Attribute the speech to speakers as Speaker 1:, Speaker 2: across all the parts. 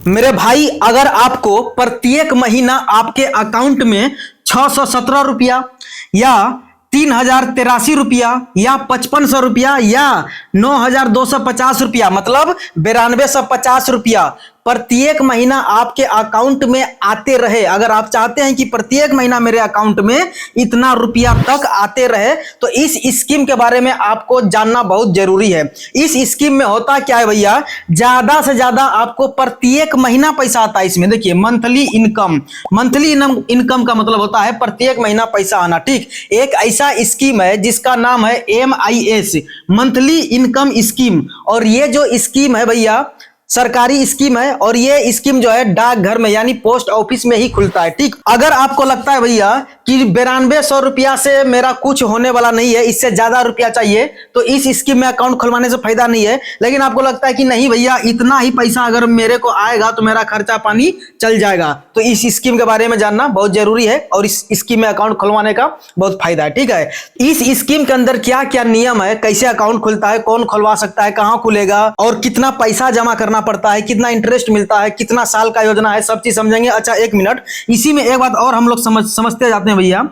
Speaker 1: मेरे भाई, अगर आपको प्रत्येक महीना आपके अकाउंट में 617 रुपया या 3083 रुपया या 5500 रुपया या 9250 रुपया मतलब 9250 रुपया प्रत्येक महीना आपके अकाउंट में आते रहे, अगर आप चाहते हैं कि प्रत्येक महीना मेरे अकाउंट में इतना रुपया तक आते रहे, तो इस स्कीम के बारे में आपको जानना बहुत जरूरी है। इस स्कीम में होता क्या है भैया, ज्यादा से ज्यादा आपको प्रत्येक महीना पैसा आता है। इसमें देखिए मंथली इनकम, मंथली इनकम का मतलब होता है प्रत्येक महीना पैसा आना। ठीक, एक ऐसा स्कीम है जिसका नाम है MIS, मंथली इनकम स्कीम। और ये जो स्कीम है भैया सरकारी स्कीम है, और ये स्कीम जो है डाकघर में यानी पोस्ट ऑफिस में ही खुलता है। ठीक, अगर आपको लगता है भैया कि 9200 रुपया से मेरा कुछ होने वाला नहीं है, इससे ज्यादा रुपया चाहिए, तो इस स्कीम में अकाउंट खुलवाने से फायदा नहीं है। लेकिन आपको लगता है कि नहीं भैया इतना ही पैसा अगर मेरे को आएगा तो मेरा खर्चा पानी चल जाएगा, तो इस स्कीम के बारे में जानना बहुत जरूरी है और इस स्कीम में अकाउंट खुलवाने का बहुत फायदा है। ठीक है, इस स्कीम के अंदर क्या क्या नियम है, कैसे अकाउंट खुलता है, कौन खुलवा सकता है, कहां खुलेगा और कितना पैसा जमा करना पड़ता है, कितना इंटरेस्ट मिलता है, कितना साल का योजना है, सब चीज समझेंगे। अच्छा एक मिनट, इसी में एक बात और हम लोग समझते जाते हैं भैया,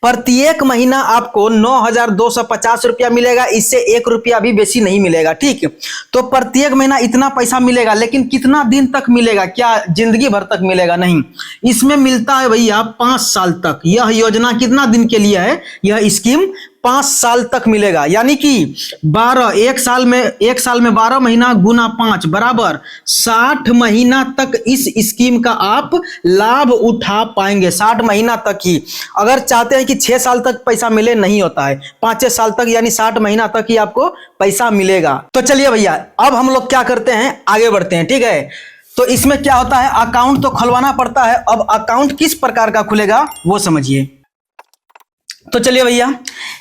Speaker 1: प्रत्येक महीना आपको 9250 रुपया मिलेगा, इससे 1 रुपया भी बेसी नहीं मिलेगा। ठीक, तो प्रत्येक महीना इतना पैसा मिलेगा, लेकिन कितना दिन तक मिलेगा, क्या जिंदगी भर तक मिलेगा? नहीं, इसमें मिलता है भैया 5 साल तक। यह योजना कितना दिन के लिए है, यह स्कीम 5 साल तक मिलेगा, यानी कि 12 एक साल में 12 महीना गुना 5 बराबर 60 महीना तक इस स्कीम का आप लाभ उठा पाएंगे। 60 महीना तक ही, अगर चाहते हैं कि 6 साल तक पैसा मिले, नहीं होता है, 5 साल तक यानी 60 महीना तक ही आपको पैसा मिलेगा। तो चलिए भैया अब हम लोग क्या करते हैं, आगे बढ़ते हैं। ठीक है, तो इसमें क्या होता है, अकाउंट तो खुलवाना पड़ता है। अब अकाउंट किस प्रकार का खुलेगा वो समझिए। तो चलिए भैया,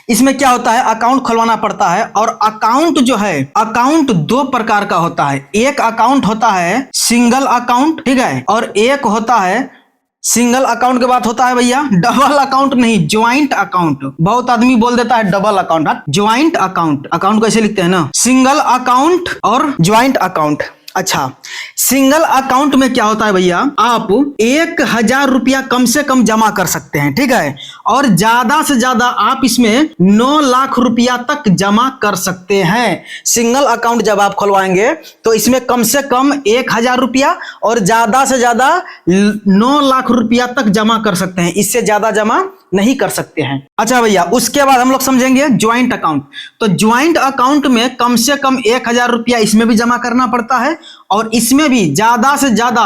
Speaker 1: इसमें क्या होता है, अकाउंट खुलवाना पड़ता है। और अकाउंट जो है, अकाउंट 2 प्रकार का होता है। एक अकाउंट होता है सिंगल अकाउंट, ठीक है, और एक होता है सिंगल अकाउंट के बाद होता है भैया डबल अकाउंट, नहीं ज्वाइंट अकाउंट। बहुत आदमी बोल देता है double account, joint account. Account कैसे लिखते हैं ना, सिंगल अकाउंट और ज्वाइंट अकाउंट। अच्छा, सिंगल अकाउंट में क्या होता है भैया, आप 1000 रुपया कम से कम जमा कर सकते हैं। ठीक है, और ज्यादा से ज्यादा आप इसमें 9 लाख रुपया तक जमा कर सकते हैं। सिंगल अकाउंट जब आप खुलवाएंगे तो इसमें कम से कम 1000 रुपया और ज्यादा से ज्यादा 9 लाख रुपया तक जमा कर सकते हैं, इससे ज्यादा जमा नहीं कर सकते हैं। अच्छा भैया, उसके बाद हम लोग समझेंगे ज्वाइंट अकाउंट। तो ज्वाइंट अकाउंट में कम से कम 1000 रुपया इसमें भी जमा करना पड़ता है, और इसमें भी ज्यादा से ज्यादा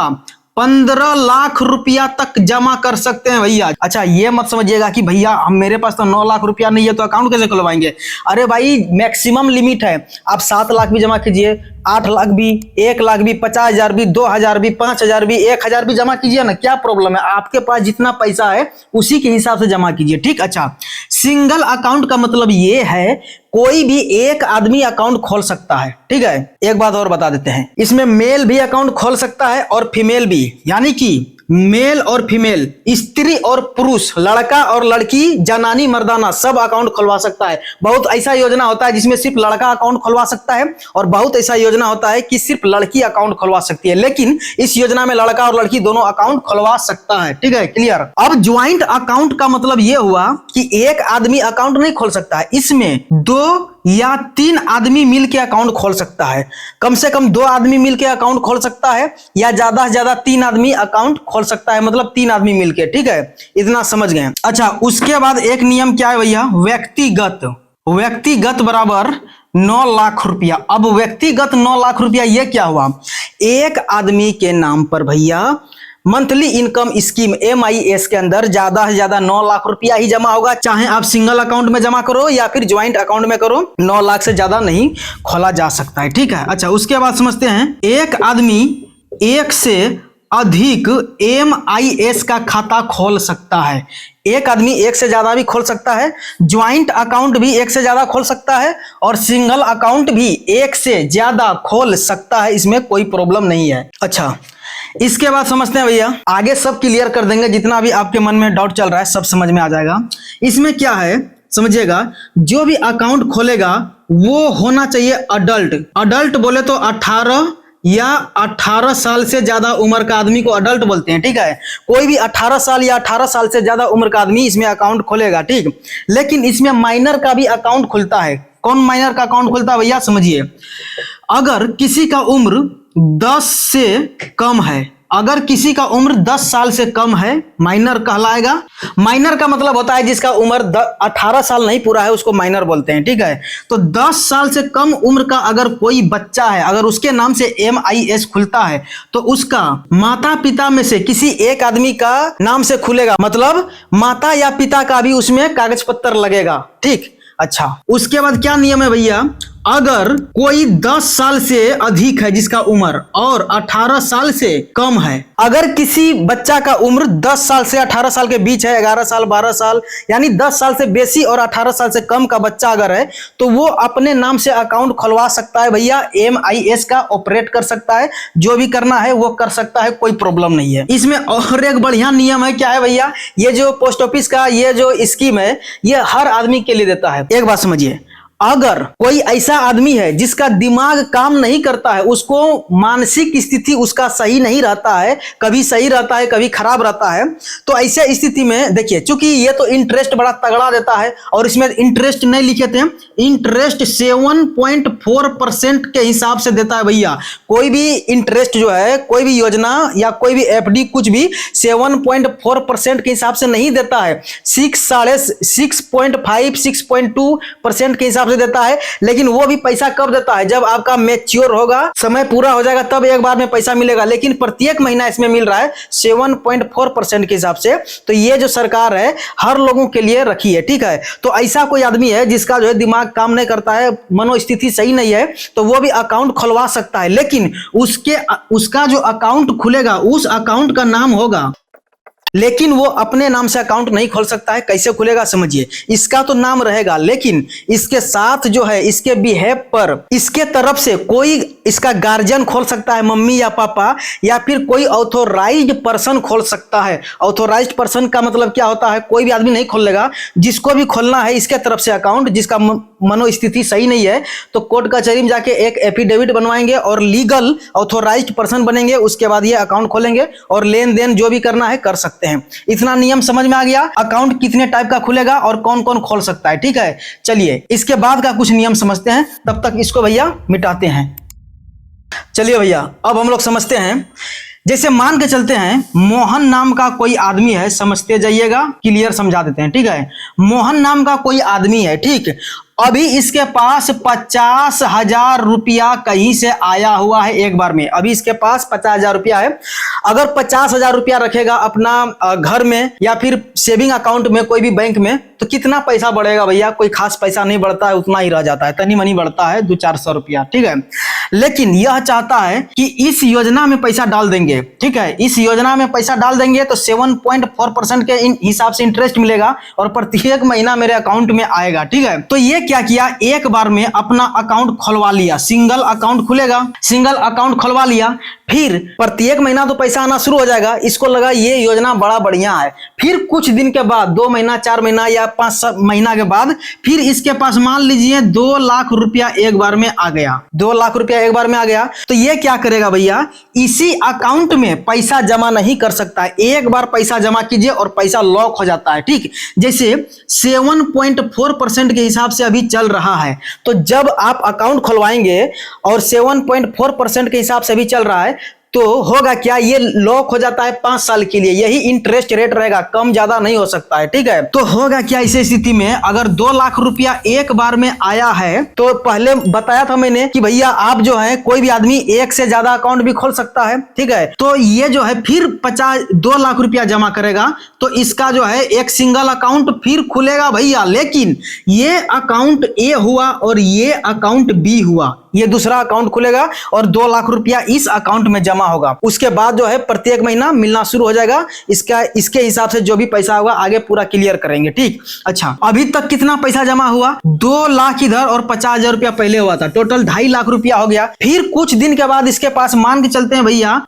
Speaker 1: 15 लाख रुपया तक जमा कर सकते हैं भैया। अच्छा, ये मत समझिएगा कि भैया हम मेरे पास तो 9 लाख रुपया नहीं है तो अकाउंट कैसे खुलवाएंगे। अरे भाई, मैक्सिमम लिमिट है, आप 7 लाख भी जमा कीजिए, 8 लाख भी, 1 लाख भी, 50,000 भी, 2,000 भी, 5,000 भी, 1,000 भी जमा कीजिए ना, क्या प्रॉब्लम है। आपके पास जितना पैसा है उसी के हिसाब से जमा कीजिए। ठीक, अच्छा, सिंगल अकाउंट का मतलब ये है कोई भी एक आदमी अकाउंट खोल सकता है। ठीक है, एक बात और बता देते हैं, इसमें मेल भी अकाउंट खोल सकता है और फीमेल भी, यानी कि मेल और फीमेल, स्त्री और पुरुष, लड़का और लड़की, जनानी मर्दाना, सब अकाउंट खुलवा सकता है। बहुत ऐसा योजना होता है जिसमें सिर्फ लड़का अकाउंट खुलवा सकता है, और बहुत ऐसा योजना होता है कि सिर्फ लड़की अकाउंट खुलवा सकती है, लेकिन इस योजना में लड़का और लड़की दोनों अकाउंट खुलवा सकता है। ठीक है, क्लियर। अब ज्वाइंट अकाउंट का मतलब यह हुआ कि एक आदमी अकाउंट नहीं खोल सकता है, इसमें 2 या 3 आदमी मिलकर अकाउंट खोल सकता है। कम से कम 2 आदमी मिलकर अकाउंट खोल सकता है, या ज्यादा से ज्यादा 3 आदमी अकाउंट खोल सकता है, मतलब 3 आदमी मिलकर। ठीक है, इतना समझ गए। अच्छा, उसके बाद एक नियम क्या है भैया, व्यक्तिगत बराबर 9 लाख रुपया। अब व्यक्तिगत 9 लाख रुपया ये क्या हुआ, एक आदमी के नाम पर भैया मंथली इनकम स्कीम MIS के अंदर ज्यादा से ज्यादा 9 लाख रुपया ही जमा होगा, चाहे आप सिंगल अकाउंट में जमा करो या फिर ज्वाइंट अकाउंट में करो, 9 लाख से ज्यादा नहीं खोला जा सकता है। ठीक है, अच्छा, उसके बाद समझते हैं, एक आदमी 1 से अधिक MIS का खाता खोल सकता है। एक आदमी 1 से ज्यादा भी खोल सकता है, ज्वाइंट अकाउंट भी 1 से ज्यादा खोल सकता है, और सिंगल अकाउंट भी 1 से ज्यादा खोल सकता है, इसमें कोई प्रॉब्लम नहीं है। अच्छा, इसके बाद समझते हैं भैया, आगे सब क्लियर कर देंगे, जितना भी आपके मन में डाउट चल रहा है सब समझ में आ जाएगा। इसमें क्या है समझिएगा, जो भी अकाउंट खोलेगा वो होना चाहिए अडल्ट। अडल्ट बोले तो 18 या 18 साल से ज्यादा उम्र का आदमी को अडल्ट बोलते हैं, ठीक है। कोई भी 18 साल या 18 साल से ज्यादा उम्र का आदमी इसमें अकाउंट खोलेगा, ठीक। लेकिन इसमें माइनर का भी अकाउंट खुलता है। कौन माइनर का अकाउंट खुलता है भैया, समझिए। अगर किसी का उम्र 10 से कम है, अगर किसी का उम्र 10 साल से कम है, माइनर कहलाएगा। माइनर का मतलब होता है जिसका उम्र 18 साल नहीं पूरा है, उसको माइनर बोलते हैं, ठीक है। तो 10 साल से कम उम्र का अगर कोई बच्चा है, अगर उसके नाम से MIS खुलता है, तो उसका माता पिता में से किसी एक आदमी का नाम से खुलेगा, मतलब माता या पिता का भी उसमें कागज पत्र लगेगा, ठीक। अच्छा, उसके बाद क्या नियम है भैया, अगर कोई 10 साल से अधिक है जिसका उम्र और 18 साल से कम है, अगर किसी बच्चा का उम्र 10 साल से 18 साल के बीच है, 11 साल 12 साल, यानी 10 साल से बेसी और 18 साल से कम का बच्चा अगर है, तो वो अपने नाम से अकाउंट खुलवा सकता है भैया। MIS का ऑपरेट कर सकता है, जो भी करना है वो कर सकता है, कोई प्रॉब्लम नहीं है। इसमें और एक बढ़िया नियम है, क्या है भैया, ये जो पोस्ट ऑफिस का ये जो स्कीम है, ये हर आदमी के लिए देता है। एक बात समझिए, अगर कोई ऐसा आदमी है जिसका दिमाग काम नहीं करता है, उसको मानसिक स्थिति उसका सही नहीं रहता है, कभी सही रहता है कभी खराब रहता है, तो ऐसे स्थिति में देखिए, चूंकि ये तो इंटरेस्ट बड़ा तगड़ा देता है, और इसमें इंटरेस्ट नहीं लिखे थे, इंटरेस्ट 7.4% के हिसाब से देता है भैया। कोई भी इंटरेस्ट जो है, कोई भी योजना या कोई भी FD कुछ भी 7.4% के हिसाब से नहीं देता है, 6.5 6.2% के हिसाब से देता है। लेकिन वो भी पैसा कब देता है, जब आपका मैच्योर होगा, समय पूरा हो जाएगा, तब एक बार में पैसा मिलेगा। लेकिन प्रत्येक महीना इसमें मिल रहा है 7.4% के हिसाब से। तो ये जो सरकार है हर लोगों के लिए रखी है, ठीक है। तो ऐसा कोई आदमी है जिसका जो है दिमाग काम नहीं करता है, मनोस्थिति सही नहीं है, तो वो भी अकाउंट खुलवा सकता है। लेकिन उसका जो अकाउंट खुलेगा, उस अकाउंट का नाम होगा, लेकिन वो अपने नाम से अकाउंट नहीं खोल सकता है। कैसे खुलेगा समझिए, इसका तो नाम रहेगा, लेकिन इसके साथ जो है, इसके बिहेव पर इसके तरफ से कोई इसका गार्जियन खोल सकता है, मम्मी या पापा, या फिर कोई ऑथोराइज्ड पर्सन खोल सकता है। ऑथोराइज्ड पर्सन का मतलब क्या होता है, कोई भी आदमी नहीं खोल लेगा, जिसको भी खोलना है इसके तरफ से अकाउंट, जिसका मनोस्थिति सही नहीं है, तो कोर्ट कचहरी में जाके एक एफिडेविट बनवाएंगे और लीगल ऑथोराइज्ड पर्सन बनेंगे, उसके बाद ये अकाउंट खोलेंगे और लेन देन जो भी करना है कर सकते हैं। इतना नियम समझ में आ गया, अकाउंट कितने टाइप का खुलेगा और कौन कौन खोल सकता है, ठीक है। चलिए इसके बाद का कुछ नियम समझते हैं, तब तक इसको भैया मिटाते हैं। चलिए भैया, अब हम लोग समझते हैं। जैसे मान के चलते हैं मोहन नाम का कोई आदमी है, समझते जाइएगा, क्लियर समझा देते हैं, ठीक है। मोहन नाम का कोई आदमी है, ठीक। अभी इसके पास 50,000 रुपया कहीं से आया हुआ है एक बार में। अभी इसके पास 50,000 रुपया है। अगर 50,000 रुपया रखेगा अपना घर में या फिर सेविंग अकाउंट में, कोई भी बैंक में, तो कितना पैसा बढ़ेगा भैया, कोई खास पैसा नहीं बढ़ता है, उतना ही रह जाता है, तनी मनी बढ़ता है 200-400 रुपया, ठीक है। लेकिन यह चाहता है कि इस योजना में पैसा डाल देंगे, ठीक है। इस योजना में पैसा डाल देंगे तो 7.4% के हिसाब से इंटरेस्ट मिलेगा और प्रत्येक महीना मेरे अकाउंट में आएगा, ठीक है। तो ये क्या किया, एक बार में अपना अकाउंट खुलवा लिया, सिंगल अकाउंट खुलेगा, सिंगल अकाउंट खुलवा लिया। फिर प्रत्येक महीना तो पैसा आना शुरू हो जाएगा, इसको लगा ये योजना बड़ा बढ़िया है। फिर कुछ दिन के बाद, 2 महीना 4 महीना या 5 महीना के बाद, फिर इसके पास मान लीजिए 2 लाख रुपया एक बार में आ गया, 2 लाख रुपया एक बार में आ गया। तो ये क्या करेगा भैया, इसी अकाउंट में पैसा जमा नहीं कर सकता है। एक बार पैसा जमा कीजिए और पैसा लॉक हो जाता है, ठीक। जैसे 7.4% के हिसाब से अभी चल रहा है, तो जब आप अकाउंट खुलवाएंगे और 7.4% के हिसाब से भी चल रहा है, तो होगा क्या, ये लॉक हो जाता है 5 साल के लिए। यही इंटरेस्ट रेट रहेगा, कम ज्यादा नहीं हो सकता है, ठीक है। तो होगा क्या इस स्थिति में, अगर 2 लाख रुपया एक बार में आया है, तो पहले बताया था मैंने कि भैया आप जो है कोई भी आदमी एक से ज्यादा अकाउंट भी खोल सकता है, ठीक है। तो ये जो है फिर 2 लाख रुपया जमा करेगा, तो इसका जो है एक सिंगल अकाउंट फिर खुलेगा भैया। लेकिन ये अकाउंट ए हुआ और ये अकाउंट बी हुआ, ये दूसरा अकाउंट खुलेगा और 2 लाख रुपया इस अकाउंट में जमा होगा। उसके बाद जो है प्रत्येक महीना मिलना शुरू हो जाएगा, इसके हिसाब से जो भी पैसा होगा आगे पूरा क्लियर करेंगे, ठीक। अच्छा, अभी तक कितना पैसा जमा हुआ, 2 लाख इधर और 50,000 रुपया पहले हुआ था, टोटल 2.5 लाख रुपया हो गया। फिर कुछ दिन के बाद इसके पास मान के चलते हैं भैया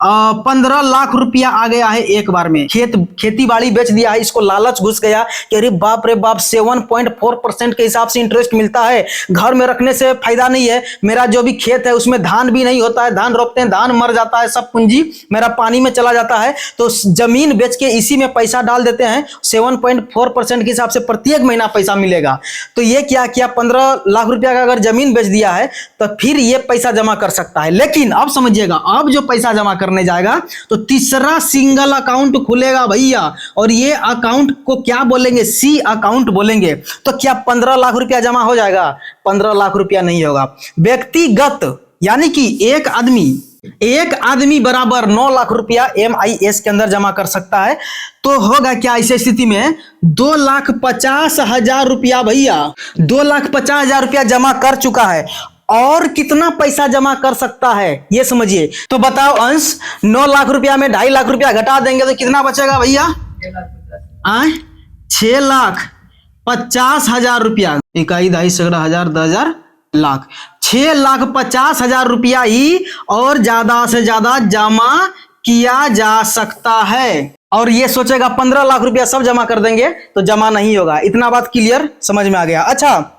Speaker 1: 15 लाख रुपया आ गया है एक बार में। खेती बाड़ी बेच दिया है, इसको लालच घुस गया कि अरे बाप रे बाप 7.4% के हिसाब से इंटरेस्ट मिलता है, घर में रखने से फायदा नहीं है, मेरा जो भी खेत है उसमें धान भी नहीं होता है, धान रोपते हैं, धान मर जाता है, सब पूंजी मेरा पानी में चला जाता है, तो जमीन बेच के इसी में पैसा डाल देते हैं। 7.4% के हिसाब से प्रत्येक महीना पैसा मिलेगा। तो ये क्या किया, 15 लाख रुपया का अगर जमीन बेच दिया है तो फिर ये पैसा जमा कर सकता है। लेकिन अब समझिएगा, अब जो पैसा जमा करने जाएगा तो तीसरा सिंगल अकाउंट खुलेगा भैया, और ये अकाउंट को क्या बोलेंगे, सी अकाउंट बोलेंगे। तो क्या 15 लाख रुपया जमा हो जाएगा? 15 लाख रुपया नहीं होगा। व्यक्तिगत यानी कि एक आदमी बराबर 9 लाख रुपया MIS के अंदर जमा कर सकता है। तो होगा क्या ऐसी स्थिति में, 2,50,000 रुपया भैया, 2,50,000 रुपया जमा कर चुका है, और कितना पैसा जमा कर सकता है ये समझिए। तो बताओ अंश, 9 लाख रुपया में 2.5 लाख रुपया घटा देंगे तो कितना बचेगा भैया? 6,50,000 रुपया, इकाई 2.5 सैकड़ा हजार 10,000 लाख, 6,50,000 रुपया ही और ज्यादा से ज्यादा जमा किया जा सकता है। और ये सोचेगा 15 लाख रुपया सब जमा कर देंगे, तो जमा नहीं होगा। इतना बात क्लियर समझ में आ गया? अच्छा,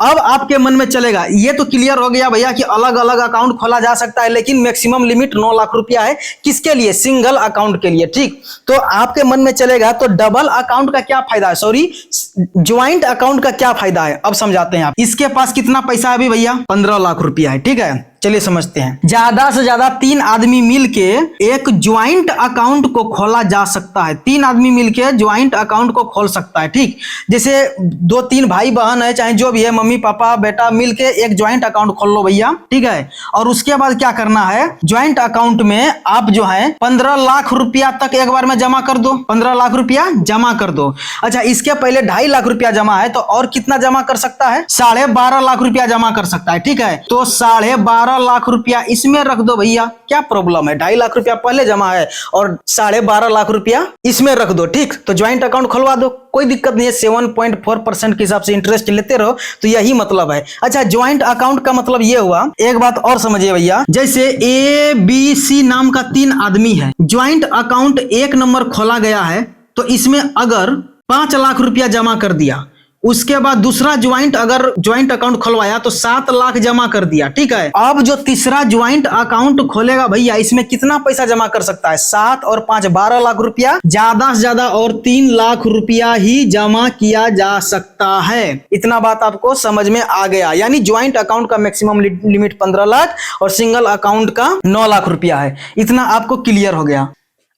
Speaker 1: अब आपके मन में चलेगा, ये तो क्लियर हो गया भैया कि अलग अलग अकाउंट खोला जा सकता है, लेकिन मैक्सिमम लिमिट 9 लाख रुपया है। किसके लिए? सिंगल अकाउंट के लिए। ठीक, तो आपके मन में चलेगा तो डबल अकाउंट का क्या फायदा है, सॉरी ज्वाइंट अकाउंट का क्या फायदा है, अब समझाते हैं। आप इसके पास कितना पैसा है अभी भैया? 15 लाख रुपया है। ठीक है, चलिए समझते हैं। ज्यादा से ज्यादा 3 आदमी मिलके एक ज्वाइंट अकाउंट को खोला जा सकता है। 3 आदमी मिलके ज्वाइंट अकाउंट को खोल सकता है। ठीक, जैसे 2-3 भाई बहन है, चाहे जो भी है, मम्मी पापा बेटा मिलके एक ज्वाइंट अकाउंट खोल लो भैया। ठीक है, और उसके बाद क्या करना है, ज्वाइंट अकाउंट में आप जो है 15 लाख रुपया तक एक बार में जमा कर दो। 15 लाख रुपया जमा कर दो। अच्छा, इसके पहले 2.5 लाख रुपया जमा है, तो और कितना जमा कर सकता है? 12.5 लाख रुपया जमा कर सकता है। ठीक है, तो 12.5 लाख रुपया इसमें रख दो भैया, क्या प्रॉब्लम है? 2.5 लाख रुपया पहले जमा है और 12.5 लाख रुपया इसमें रख दो। ठीक, तो ज्वाइंट अकाउंट खुलवा दो, कोई दिक्कत नहीं है। 7.4% के हिसाब से इंटरेस्ट लेते रहो, तो यही मतलब है। अच्छा, ज्वाइंट अकाउंट का मतलब ये हुआ, एक बात और समझिए भैया, जैसे ABC नाम का 3 आदमी है, ज्वाइंट अकाउंट 1 नंबर खोला गया है, तो इसमें अगर 5 लाख रुपया जमा कर दिया, उसके बाद दूसरा ज्वाइंट अकाउंट खुलवाया तो 7 लाख जमा कर दिया। ठीक है, अब जो तीसरा ज्वाइंट अकाउंट खोलेगा भैया, इसमें कितना पैसा जमा कर सकता है? 7 और 5 12 लाख रुपया, ज्यादा से ज्यादा और 3 लाख रुपया ही जमा किया जा सकता है। इतना बात आपको समझ में आ गया? यानी ज्वाइंट अकाउंट का मैक्सिमम लिमिट 15 लाख और सिंगल अकाउंट का 9 लाख रुपया है। इतना आपको क्लियर हो गया?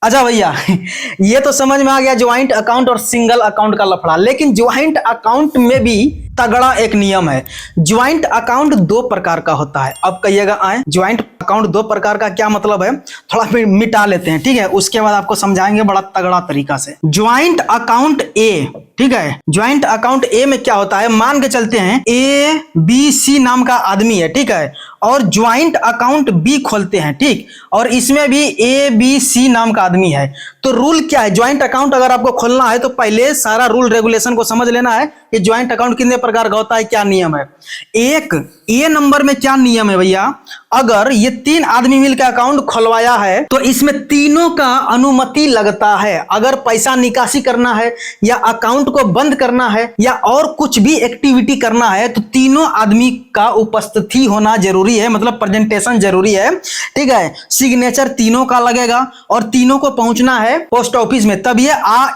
Speaker 1: अच्छा भैया, ये तो समझ में आ गया ज्वाइंट अकाउंट और सिंगल अकाउंट का लफड़ा। लेकिन ज्वाइंट अकाउंट में भी तगड़ा एक नियम है। ज्वाइंट अकाउंट 2 प्रकार का होता है। अब कहिएगा आए, ज्वाइंट अकाउंट 2 प्रकार का क्या मतलब है? थोड़ा मिटा लेते हैं, ठीक है, उसके बाद आपको समझाएंगे बड़ा तगड़ा तरीका से। ज्वाइंट अकाउंट ए, ठीक है, ज्वाइंट अकाउंट ए में क्या होता है, मान के चलते हैं ABC नाम का आदमी है, ठीक है, और ज्वाइंट अकाउंट बी खोलते हैं। ठीक, और इसमें भी ABC नाम का आदमी है। तो रूल क्या है, ज्वाइंट अकाउंट अगर आपको खोलना है तो पहले सारा रूल रेगुलेशन को समझ लेना है कि ज्वाइंट अकाउंट कितने प्रकार का होता है, क्या नियम है। एक ए नंबर में क्या नियम है भैया, अगर ये 3 आदमी मिलकर अकाउंट खुलवाया है तो इसमें तीनों का अनुमति लगता है। अगर पैसा निकासी करना है या अकाउंट को बंद करना है या और कुछ भी एक्टिविटी करना है तो तीनों आदमी का उपस्थिति होना जरूरी है, मतलब प्रेजेंटेशन जरूरी है। ठीक है, सिग्नेचर तीनों का लगेगा और तीनों को पहुंचना है पोस्ट ऑफिस में, तब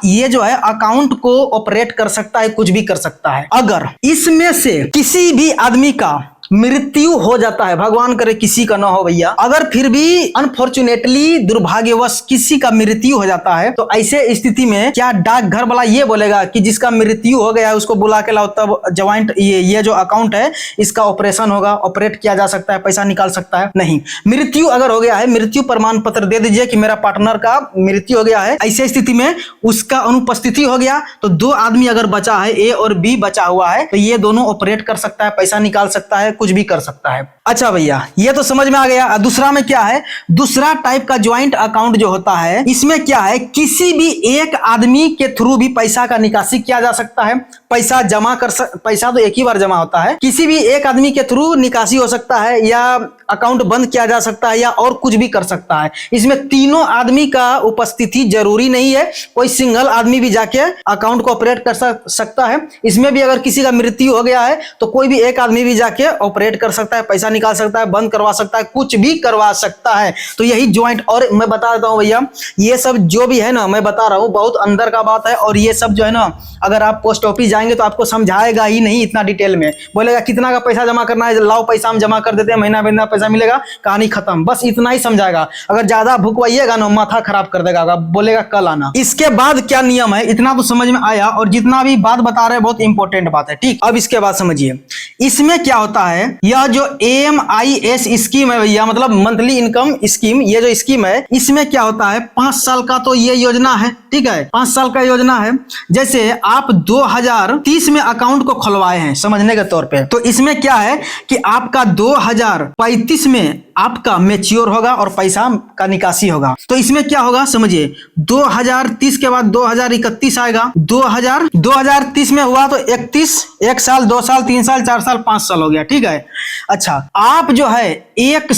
Speaker 1: ये जो है अकाउंट को ऑपरेट कर सकता है, कुछ भी कर सकता है। अगर इसमें से किसी भी आदमी का मृत्यु हो जाता है, भगवान करे किसी का ना हो भैया, अगर फिर भी अनफॉर्चुनेटली दुर्भाग्यवश किसी का मृत्यु हो जाता है तो ऐसे स्थिति में क्या डाकघर वाला ये बोलेगा कि जिसका मृत्यु हो गया है उसको बुला के लाओ, तब ज्वाइंट ये जो अकाउंट है इसका ऑपरेशन होगा, ऑपरेट किया जा सकता है, पैसा निकाल सकता है? नहीं। मृत्यु अगर हो गया है, मृत्यु प्रमाण पत्र दे दीजिए कि मेरा पार्टनर का मृत्यु हो गया है, ऐसे स्थिति में उसका अनुपस्थिति हो गया तो 2 आदमी अगर बचा है, ए और बी बचा हुआ है, तो ये दोनों ऑपरेट कर सकता है, पैसा निकाल सकता है, कुछ भी कर सकता है। अच्छा भैया, ये तो समझ में आ गया। दूसरा में क्या है, दूसरा टाइप का ज्वाइंट अकाउंट जो होता है, इसमें क्या है, किसी भी एक आदमी के थ्रू भी पैसा का निकासी किया जा सकता है, पैसा तो एक ही बार जमा होता है, किसी भी एक आदमी के थ्रू निकासी हो सकता है या अकाउंट बंद किया जा सकता है या और कुछ भी कर सकता है। इसमें तीनों आदमी का उपस्थिति जरूरी नहीं है, कोई सिंगल आदमी भी जाके अकाउंट को ऑपरेट कर सकता है। इसमें भी अगर किसी का मृत्यु हो गया है तो कोई भी एक आदमी भी जाके ऑपरेट कर सकता है, पैसा निकाल सकता है, बंद करवा सकता है, कुछ भी करवा सकता है। तो यही ज्वाइंट, और मैं बता देता हूं भैया, ये सब जो भी है ना, मैं बता रहा हूं बहुत अंदर का बात है। और ये सब जो है ना, अगर आप पोस्ट ऑफिस जाएंगे तो आपको समझाएगा ही नहीं इतना डिटेल में, बोलेगा कितना का पैसा जमा करना है, लाओ पैसा हम जमा कर देते हैं, महीना महीना पैसा मिलेगा, कहानी खत्म, बस इतना ही समझाएगा। अगर ज्यादा भुकवाइएगा ना, माथा खराब कर देगा, बोलेगा कल आना। इसके बाद क्या नियम है, इतना तो समझ में आया, और जितना भी बात बता रहे हैं बहुत इंपॉर्टेंट बात है, ठीक। अब इसके बाद समझिए इसमें क्या होता है। यह जो AMIS स्कीम है भैया, मतलब मंथली इनकम स्कीम, ये जो स्कीम है इसमें क्या होता है, 5 साल का तो ये योजना है, ठीक है, 5 साल का योजना है। जैसे आप 2030 में अकाउंट को खुलवाए हैं समझने के तौर पे, तो इसमें क्या है कि आपका 2035 में आपका मैच्योर होगा और पैसा का निकासी होगा। तो इसमें क्या होगा समझिए, 2030 के बाद 2031 आएगा, 2030 में हुआ तो 31, 1 साल, 2 साल, 3 साल, 4 साल, 5 साल हो गया, ठीक है। अच्छा, आप जो है 1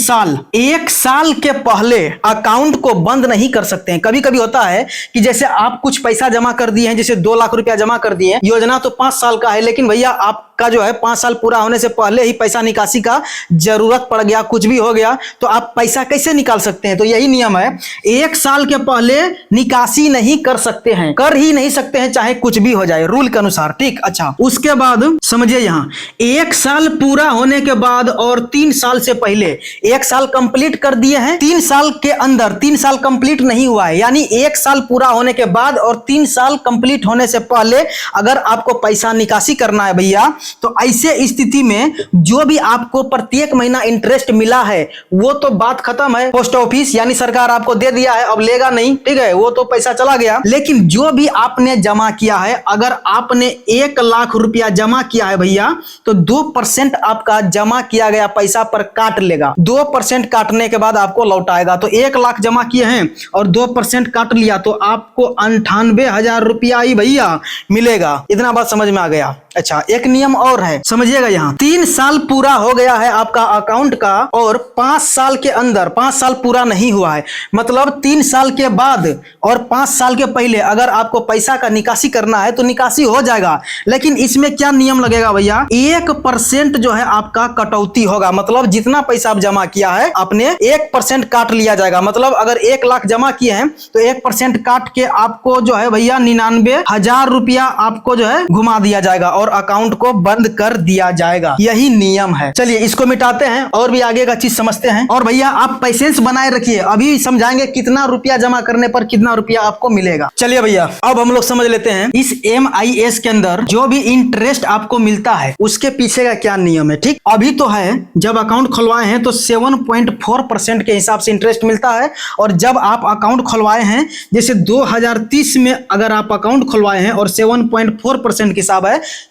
Speaker 1: साल के पहले अकाउंट को बंद नहीं कर सकते हैं। कभी कभी होता है कि जैसे आप कुछ पैसा जमा कर दिए हैं, जैसे 2 लाख रुपया जमा कर दिए, योजना तो 5 साल का है, लेकिन भैया आपका जो है 5 साल पूरा होने से पहले ही पैसा निकासी का जरूरत पड़ गया, कुछ भी हो गया, तो आप पैसा कैसे निकाल सकते हैं। तो यही नियम है, 1 साल के पहले निकासी नहीं कर सकते हैं, कर ही नहीं सकते हैं, चाहे कुछ भी हो जाए रूल के अनुसार, ठीक। अच्छा, उसके बाद समझिए यहां 1 साल पूरा होने के बाद और 3 साल से पहले, 1 साल कंप्लीट कर दिए हैं, 3 साल के अंदर 3 साल कंप्लीट नहीं हुआ है, यानी 1 साल पूरा होने के बाद और 3 साल कंप्लीट होने से पहले अगर आपको पैसा निकासी करना है भैया, तो ऐसे स्थिति में जो भी आपको प्रत्येक महीना इंटरेस्ट मिला है वो तो बात खत्म है, पोस्ट ऑफिस यानी सरकार आपको दे दिया है, अब लेगा नहीं, ठीक है, वो तो पैसा चला गया। लेकिन जो भी आपने जमा किया है, अगर आपने 1 लाख रुपया जमा किया है भैया, तो 2% आपका जमा किया गया पैसा पर काट लेगा, 2% काटने के बाद आपको लौटाएगा। तो 1 लाख जमा किए हैं और 2% काट लिया तो आपको 98,000 रुपया ही भैया मिलेगा। इतना बात समझ में आ गया। अच्छा, एक नियम और है, समझिएगा यहाँ 3 साल पूरा हो गया है आपका अकाउंट का और 5 साल के अंदर 5 साल पूरा नहीं हुआ है, मतलब 3 साल के बाद और 5 साल के पहले अगर आपको पैसा का निकासी करना है तो निकासी हो जाएगा। लेकिन इसमें क्या नियम लगेगा भैया, 1% जो है आपका कटौती होगा, मतलब जितना पैसा आप जमा किया है आपने 1% काट लिया जाएगा। मतलब अगर 1 लाख जमा किए हैं तो 1% काट के आपको जो है भैया 99,000 रुपया आपको जो है घुमा दिया जाएगा और अकाउंट को बंद कर दिया जाएगा। यही नियम है। चलिए इसको मिटाते हैं और भी आगे का चीज समझते हैं। और भैया आप पेशेंस बनाए रखिए, अभी समझाएंगे कितना रुपया जमा करने पर कितना रुपया आपको मिलेगा। चलिए भैया अब हम लोग समझ लेते हैं इस MIS के अंदर जो भी इंटरेस्ट आपको मिलता है उसके पीछे का क्या नियम है, ठीक। अभी तो है जब अकाउंट खुलवाए हैं तो 7.4% के हिसाब से इंटरेस्ट मिलता है, और जब आप अकाउंट खुलवाए हैं जैसे 2030 में अगर आप अकाउंट खुलवाए हैं और 7.4%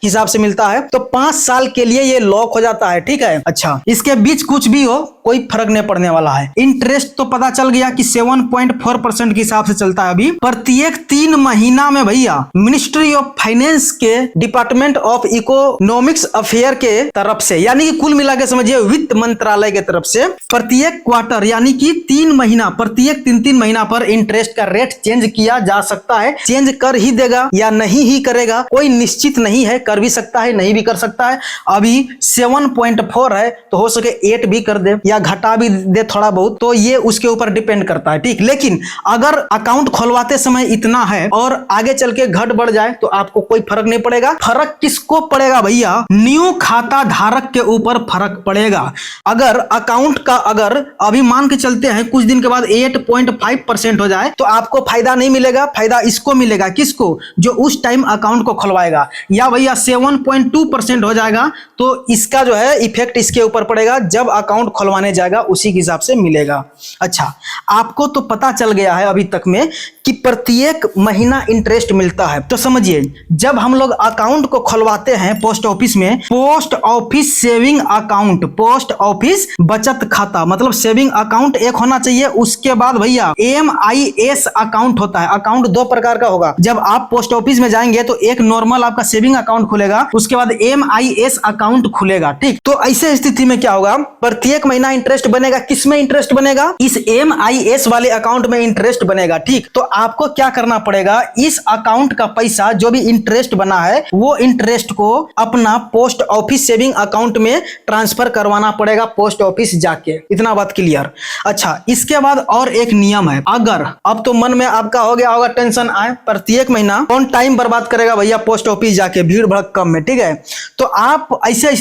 Speaker 1: हिसाब से मिलता है तो 5 साल के लिए ये लॉक हो जाता है, ठीक है। अच्छा, इसके बीच कुछ भी हो कोई फर्क नहीं पड़ने वाला है। इंटरेस्ट तो पता चल गया कि 7.4% के हिसाब से चलता है। अभी प्रत्येक 3 महीना में भैया मिनिस्ट्री ऑफ फाइनेंस के डिपार्टमेंट ऑफ इकोनॉमिक्स अफेयर के तरफ से, यानी कि कुल मिला के समझिए वित्त मंत्रालय के तरफ से प्रत्येक क्वार्टर यानी कि 3 महीना, प्रत्येक 3-3 महीना पर इंटरेस्ट का रेट चेंज किया जा सकता है। चेंज कर ही देगा या नहीं ही करेगा कोई निश्चित नहीं है, कर भी सकता है नहीं भी कर सकता है। अभी 7.4 है तो हो सके 8 भी कर दे या घटा भी दे थोड़ा बहुत, तो ये उसके ऊपर डिपेंड करता है, ठीक। लेकिन अगर अकाउंट खुलवाते समय इतना है और आगे चल के घट बढ़ जाए तो आपको कोई फर्क नहीं पड़ेगा। फर्क किसको पड़ेगा भैया, न्यू खाता धारक के ऊपर फर्क पड़ेगा। अगर अकाउंट का अगर अभी मान के चलते हैं कुछ दिन के बाद 8.5% हो जाए तो आपको फायदा नहीं मिलेगा, फायदा इसको मिलेगा, किसको, जो उस टाइम अकाउंट को खुलवाएगा। या भैया 7.2% हो जाएगा तो इसका जो है इफेक्ट इसके ऊपर पड़ेगा, जब अकाउंट खुलवाने जाएगा उसी के हिसाब से मिलेगा। अच्छा, आपको तो पता चल गया है अभी तक में कि प्रत्येक महीना इंटरेस्ट मिलता है। तो समझिए जब हम लोग अकाउंट को खुलवाते हैं पोस्ट ऑफिस में, post office saving account, post office बचत खाता, मतलब सेविंग अकाउंट एक होना चाहिए। उसके बाद भैया MIS अकाउंट होता है। अकाउंट 2 प्रकार का होगा। जब आप पोस्ट ऑफिस में जाएंगे तो एक नॉर्मल आपका सेविंग अकाउंट खुलेगा, उसके बाद MIS अकाउंट खुलेगा। ठीक, तो ऐसे स्थिति में क्या होगा, प्रत्येक महीना इंटरेस्ट बनेगा। किसमें इंटरेस्ट बनेगा? इस MIS वाले अकाउंट में इंटरेस्ट बनेगा। ठीक, तो आपको क्या करना पड़ेगा, इस अकाउंट का पैसा जो भी इंटरेस्ट बना है वो इंटरेस्ट को अपना पोस्ट ऑफिस सेविंग अकाउंट में ट्रांसफर करवाना पड़ेगा, पोस्ट ऑफिस जाके। इतना बात क्लियर। अच्छा, इसके बाद और एक नियम है। अगर अब तो मन में आपका हो गया होगा टेंशन आए, प्रत्येक महीना कौन टाइम बर्बाद करेगा भैया पोस्ट ऑफिस जाके भीड़ भड़क्कम में। ठीक है, तो आप ऐसे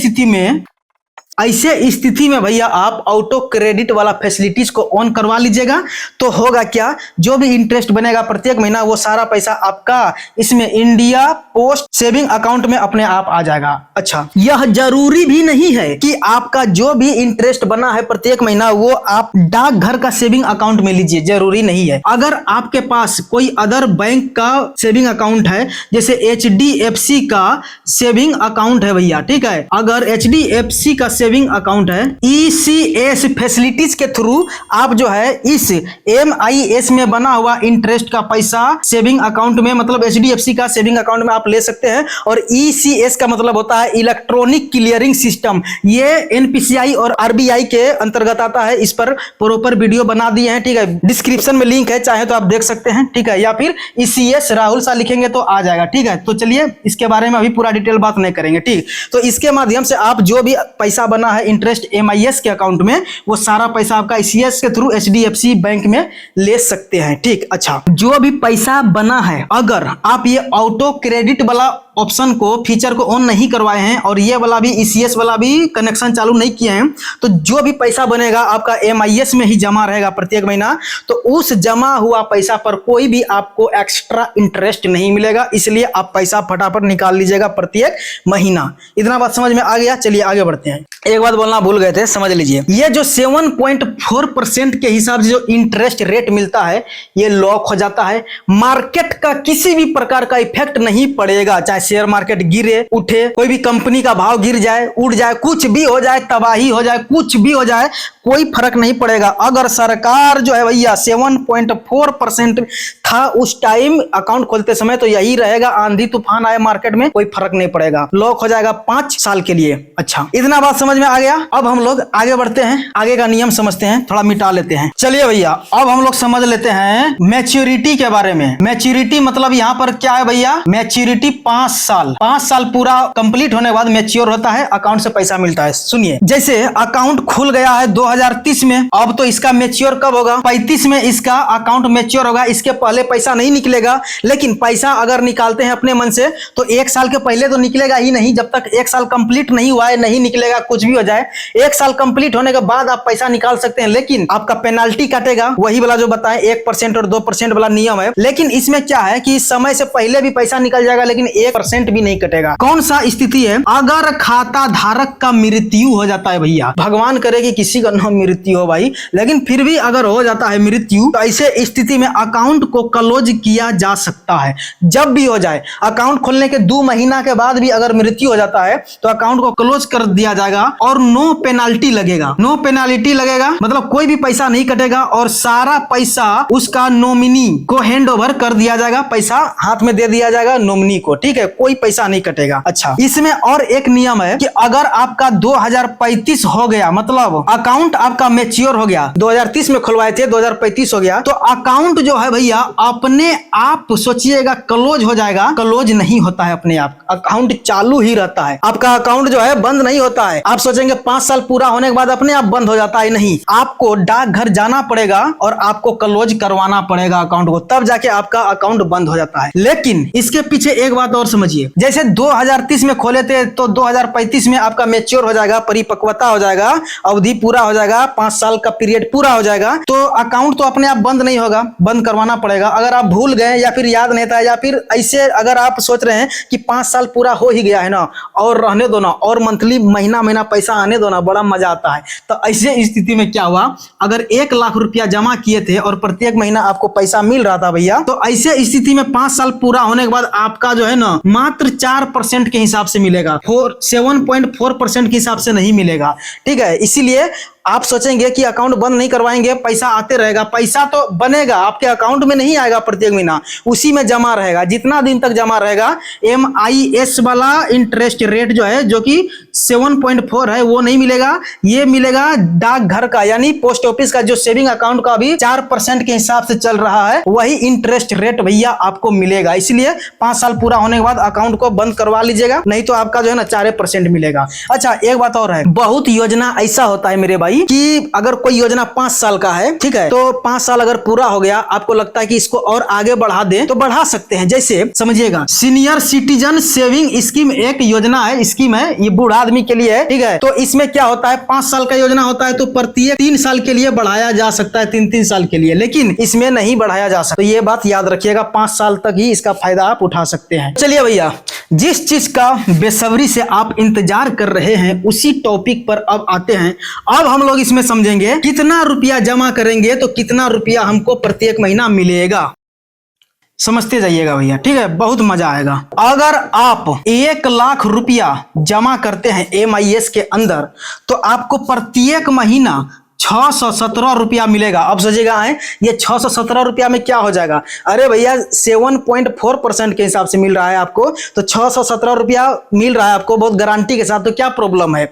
Speaker 1: स्थिति में भैया आप ऑटो क्रेडिट वाला फैसिलिटीज को ऑन करवा लीजिएगा। तो होगा क्या, जो भी इंटरेस्ट बनेगा प्रत्येक महीना वो सारा पैसा आपका इसमें इंडिया पोस्ट सेविंग अकाउंट में अपने आप आ जाएगा। अच्छा, यह जरूरी भी नहीं है कि आपका जो भी इंटरेस्ट बना है प्रत्येक महीना वो आप डाकघर का सेविंग अकाउंट में लीजिए, जरूरी नहीं है। अगर आपके पास कोई अदर बैंक का सेविंग अकाउंट है, जैसे HDFC का सेविंग अकाउंट है भैया, ठीक है, अगर HDFC का सेविंग अकाउंट है, ECS फैसिलिटीज के थ्रू आप जो है इस MIS में बना हुआ इंटरेस्ट का पैसा सेविंग अकाउंट में, मतलब HDFC का सेविंग अकाउंट में आप ले सकते हैं। और ECS का मतलब होता है इलेक्ट्रॉनिक क्लियरिंग सिस्टम। ये NPCI और RBI के अंतर्गत आता है। इस पर प्रॉपर वीडियो बना दिए हैं, ठीक है, डिस्क्रिप्शन में लिंक है, चाहे तो आप देख सकते हैं। ठीक है, या फिर ECS राहुल सा लिखेंगे तो आ जाएगा। ठीक है, तो चलिए इसके बारे में अभी पूरा डिटेल बात नहीं करेंगे। ठीक, तो इसके माध्यम से आप जो भी पैसा बना है इंटरेस्ट MIS के अकाउंट में, वो सारा पैसा आपका ECS के थ्रू HDFC बैंक में ले सकते हैं। ठीक, अच्छा, जो भी पैसा बना है, अगर आप ये ऑटो क्रेडिट वाला ऑप्शन को, फीचर को ऑन नहीं करवाए हैं और ये वाला भी ECS वाला भी कनेक्शन चालू नहीं किए हैं, तो जो भी पैसा बनेगा आपका MIS में ही जमा रहेगा प्रत्येक महीना। तो उस जमा हुआ पैसा पर कोई भी आपको एक्स्ट्रा इंटरेस्ट नहीं मिलेगा, इसलिए आप पैसा फटाफट निकाल लीजिएगा प्रत्येक महीना। इतना बात समझ में आ गया? चलिए आगे बढ़ते हैं। एक बात बोलना भूल गए थे, समझ लीजिए। ये जो 7.4% के हिसाब से जो इंटरेस्ट रेट मिलता है ये लॉक हो जाता है। मार्केट का किसी भी प्रकार का इफेक्ट नहीं पड़ेगा, चाहे शेयर मार्केट गिरे उठे, कोई भी कंपनी का भाव गिर जाए, उड़ जाए, कुछ भी हो जाए, तबाही हो जाए, कुछ भी हो जाए, कोई फर्क नहीं पड़ेगा। अगर सरकार जो है भैया 7.4% था उस टाइम अकाउंट खोलते समय, तो यही रहेगा। आंधी तूफान आए मार्केट में कोई फर्क नहीं पड़ेगा, लॉक हो जाएगा 5 साल के लिए। अच्छा, इतना बात समझ में आ गया? अब हम लोग आगे बढ़ते हैं, आगे का नियम समझते हैं, थोड़ा मिटा लेते हैं। चलिए भैया, अब हम लोग समझ लेते हैं मैच्योरिटी के बारे में। मैच्योरिटी मतलब यहाँ पर क्या है भैया, मैच्योरिटी 5 साल पूरा कंप्लीट होने के बाद मैच्योर होता है, अकाउंट से पैसा मिलता है। सुनिए, जैसे अकाउंट खुल गया है 2030 में, अब तो इसका मैच्योर कब होगा? 35 में इसका अकाउंट मैच्योर होगा। इसके पहले पैसा नहीं निकलेगा, लेकिन पैसा अगर निकालते हैं अपने मन से तो 1 साल के पहले तो निकलेगा ही नहीं, जब तक 1 साल कंप्लीट नहीं हुआ है नहीं निकलेगा, कुछ भी हो जाए। 1 साल कंप्लीट होने के बाद आप पैसा निकाल सकते हैं, लेकिन आपका पेनाल्टी काटेगा, वही वाला जो बताए 1% और 2% वाला नियम है। लेकिन इसमें क्या है कि समय से पहले भी पैसा निकल जाएगा, लेकिन 1% भी नहीं कटेगा। कौन सा स्थिति है? अगर खाता धारक का मृत्यु हो जाता है भैया, भगवान करे कि किसी का ना मृत्यु हो भाई, लेकिन फिर भी अगर हो जाता है मृत्यु, तो ऐसे स्थिति में अकाउंट को क्लोज किया जा सकता है। जब भी हो जाए, अकाउंट खोलने के 2 महीना के बाद भी अगर मृत्यु हो जाता है तो अकाउंट को क्लोज कर दिया जाएगा और नो पेनाल्टी लगेगा। नो पेनाल्टी लगेगा मतलब कोई भी पैसा नहीं कटेगा और सारा पैसा उसका नॉमिनी को हैंड ओवर कर दिया जाएगा, पैसा हाथ में दे दिया जाएगा नॉमिनी को। ठीक है, कोई पैसा नहीं कटेगा। अच्छा, इसमें और एक नियम है कि अगर आपका 2035 हो गया, मतलब अकाउंट आपका मैच्योर हो गया, 2030 में खुलवाए थे, 2035 हो गया, तो अकाउंट जो है भैया अपने आप सोचिएगा क्लोज हो जाएगा। क्लोज नहीं होता है अपने आप, अकाउंट चालू ही रहता है। आपका अकाउंट जो है बंद नहीं होता है। आप सोचेंगे 5 साल पूरा होने के बाद अपने आप बंद हो जाता है, नहीं, आपको डाकघर जाना पड़ेगा और आपको क्लोज करवाना पड़ेगा अकाउंट को, तब जाके आपका अकाउंट बंद हो जाता है। लेकिन इसके पीछे एक बात और समझिए, जैसे 2030 में खोले थे तो 2035 में आपका मैच्योर हो जाएगा, परिपक्वता हो जाएगा, अवधि पूरा हो जाएगा, 5 साल का पीरियड पूरा हो जाएगा, तो अकाउंट तो अपने आप बंद नहीं होगा, बंद करवाना पड़ेगा। अगर आप भूल गए या फिर याद नहीं था, या फिर ऐसे अगर आप सोच रहे हैं कि 5 साल पूरा हो ही गया है ना और रहने दो ना, और मंथली महीना पैसा आने दो ना, बड़ा मजा आता है, तो ऐसे स्थिति में क्या हुआ, अगर 1 लाख रुपया जमा किए थे और प्रत्येक महीना आपको पैसा मिल रहा था भैया, तो ऐसे स्थिति में 5 साल पूरा होने के बाद आपका जो है ना मात्र 4% के हिसाब से मिलेगा, 7.4% के हिसाब से नहीं मिलेगा। ठीक है, इसीलिए आप सोचेंगे कि अकाउंट बंद नहीं करवाएंगे, पैसा आते रहेगा। पैसा तो बनेगा, आपके अकाउंट में नहीं आएगा प्रत्येक महीना, उसी में जमा रहेगा। जितना दिन तक जमा रहेगा, MIS वाला इंटरेस्ट रेट जो है, जो कि 7.4 है, वो नहीं मिलेगा। ये मिलेगा डाकघर का, यानी पोस्ट ऑफिस का जो सेविंग अकाउंट का भी 4% के हिसाब से चल रहा है, वही इंटरेस्ट रेट भैया आपको मिलेगा। इसलिए 5 साल पूरा होने के बाद अकाउंट को बंद करवा लीजिएगा, नहीं तो आपका जो है ना 4% मिलेगा। अच्छा, एक बात और है, बहुत योजना ऐसा होता है मेरे भाई कि अगर कोई योजना 5 साल का है, ठीक है, तो 5 साल अगर पूरा हो गया, आपको लगता है कि इसको और आगे बढ़ा दें तो बढ़ा सकते हैं। जैसे समझिएगा, सीनियर सिटीजन सेविंग स्कीम एक योजना है, स्कीम है, ये बूढ़ा आदमी के लिए है, ठीक है। तो इसमें क्या होता है, 5 साल का योजना होता है तो प्रत्येक 3 साल के लिए बढ़ाया जा सकता है, 3-3 साल के लिए, लेकिन इसमें नहीं बढ़ाया जा सकता। तो ये बात याद रखिएगा, 5 साल तक ही इसका फायदा आप उठा सकते हैं। चलिए भैया, जिस चीज का बेसब्री से आप इंतजार कर रहे हैं, उसी टॉपिक पर अब आते हैं। अब हम लोग इसमें समझेंगे कितना रुपया जमा करेंगे तो कितना रुपया हमको प्रत्येक महीना मिलेगा। समझते जाइएगा भैया, ठीक है, बहुत मजा आएगा। अगर आप 1 लाख रुपया जमा करते हैं MIS के अंदर, तो आपको प्रत्येक महीना 617 रुपया मिलेगा। अब सोचिएगा है, ये 617 रुपया में क्या हो जाएगा? अरे भैया, 7.4% के हिसाब से मिल रहा है आपको, तो 617 रुपया मिल रहा है आपको बहुत गारंटी के साथ। तो क्या प्रॉब्लम है?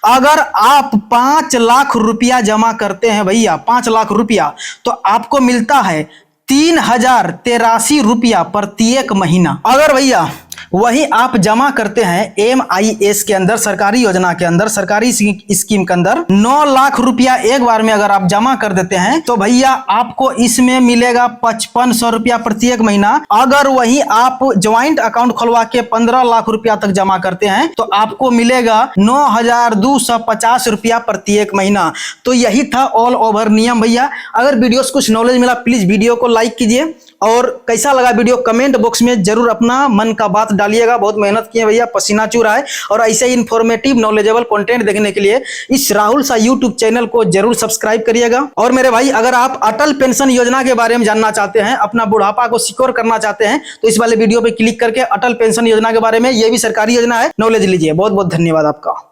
Speaker 1: अगर आप 5 लाख रुपया जमा करते हैं भैया, 5 लाख रुपया, तो आपको मिलता है 3083 रुपया प्रत्येक महीना। अगर भैया वही आप जमा करते हैं MIS के अंदर, सरकारी योजना के अंदर, सरकारी स्कीम के अंदर 9 लाख रुपया एक बार में अगर आप जमा कर देते हैं, तो भैया आपको इसमें मिलेगा 5500 रुपया प्रत्येक महीना। अगर वही आप ज्वाइंट अकाउंट खुलवा के 15 लाख रुपया तक जमा करते हैं, तो आपको मिलेगा 9250 रुपया प्रत्येक महीना। तो यही था ऑल ओवर नियम भैया। अगर वीडियो से कुछ नॉलेज मिला, प्लीज वीडियो को लाइक कीजिए, और कैसा लगा वीडियो कमेंट बॉक्स में जरूर अपना मन का बात डालिएगा। बहुत मेहनत किए भैया, पसीना चूर रहा है। और ऐसे ही इन्फॉर्मेटिव नॉलेजेबल कंटेंट देखने के लिए इस राहुल सा यूट्यूब चैनल को जरूर सब्सक्राइब करिएगा। और मेरे भाई, अगर आप अटल पेंशन योजना के बारे में जानना चाहते हैं, अपना बुढ़ापा को सिक्योर करना चाहते हैं, तो इस वाले वीडियो पे क्लिक करके अटल पेंशन योजना के बारे में, ये भी सरकारी योजना है, नॉलेज लीजिए। बहुत बहुत धन्यवाद आपका।